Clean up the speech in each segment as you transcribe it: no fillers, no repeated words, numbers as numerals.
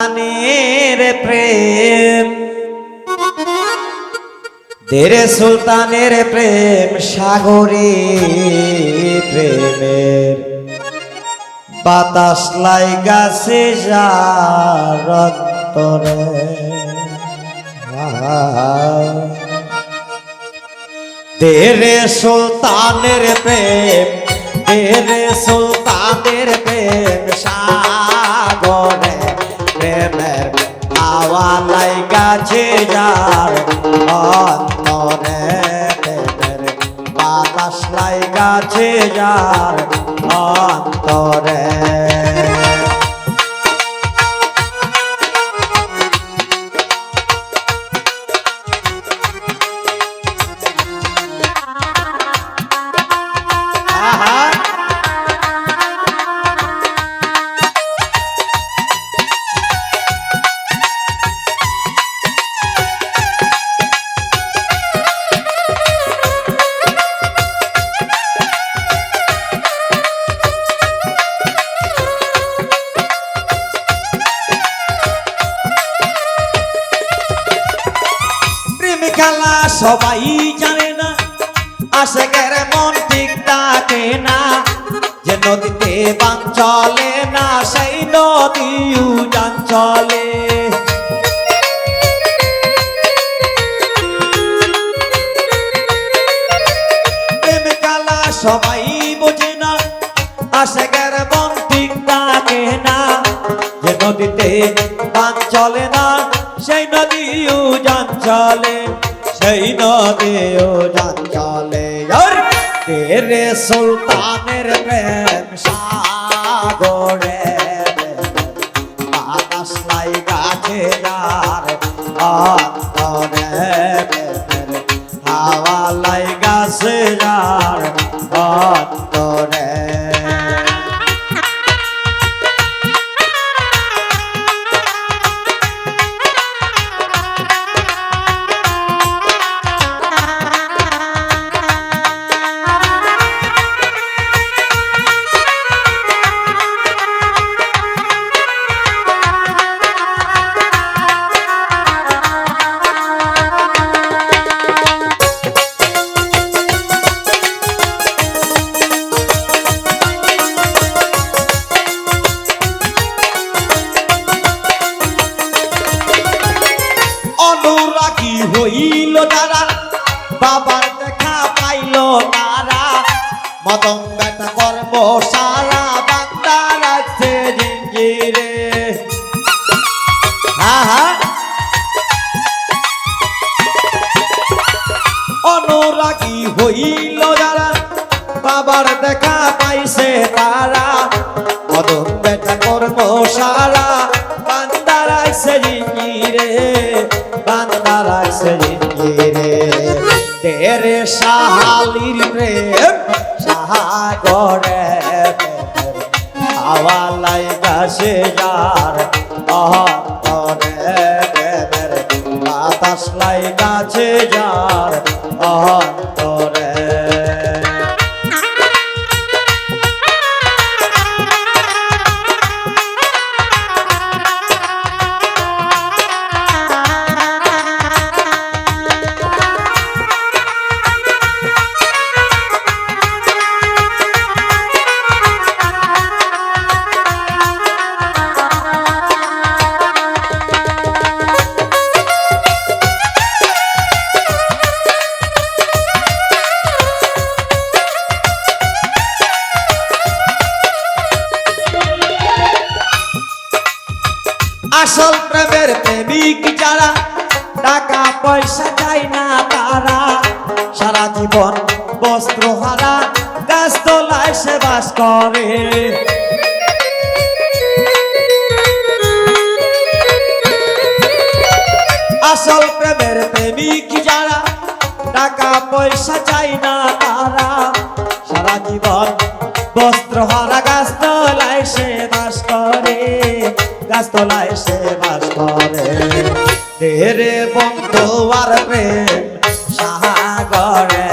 সুলতানের প্রেম দেরে সুলতানের প্রেম সাগরে প্রেমের বাতাস লাইগাছে যার অন্তরে দেরে সুলতানের প্রেম দেরে সুলতানের প্রেম সাগরে প্রেমের হাওয়া লাইগাছে যার অন্তরে প্রেমের বাতাস লাইগাছে যার অন্তরে খেলা সবাই জানে না আশেকের মন ঠিক থাকে না যে নদীতে বান চলে না সেই নদী উজান চলে প্রেম খেলা সবাই বোঝে না আশেকের মন ঠিক থাকে না যে নদীতে বান চলে না সেই নদী উজান চলে সেই নদীও জান চলে তেরে সুলতানের প্রেম সাগরে বাতাস লাইগাছে যার অন্তরে হাওয়া লাইগাছে যার অন্তরে অনুরাগী হইল যারা বাবার দেখা পাইল তারা মদন বেটা কর্ম সারা বান্দা রাখছে জিঞ্জিরে অনুরাগী হইল যারা বাবার দেখা পাইছে তারা মদন বেটা কর্ম সারা বান্দা রাখছে জিঞ্জিরে বান্দা রাখছে জিঞ্জিরে তেরে সাহালির প্রেম সাগরে হাওয়া লাইগাছে যার অন্তরে প্রেমের বাতাস লাইগাছে যার অন্তরে আসল প্রেমের প্রেমিক যারা টাকা পয়সা চাই না তারা সারা জীবন বস্ত্র হারা গাছ তলায় সে বাস করে আসল প্রেমের প্রেমিক যারা টাকা পয়সা চাই না তারা সারা জীবন বস্ত্র হারা গাছ তলায় সে বাস করে গাছতলায় সে বাস করে তেরে বন্ধু আর প্রেম সাগরে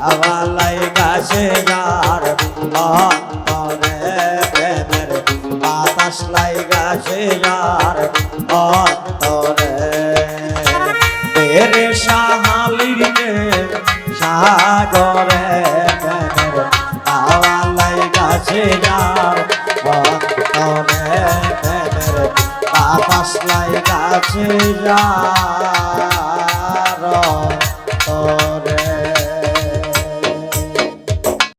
হাওয়া লাইগাছে যার অন্তরে প্রেমের বাতাস লাইগাছে যার অন্তরে বেরে সাহালির সাগরে প্রেমের আওয়ালাই গাছে যার অন্তরে প্রেমের বাতাস লাই গাছে যার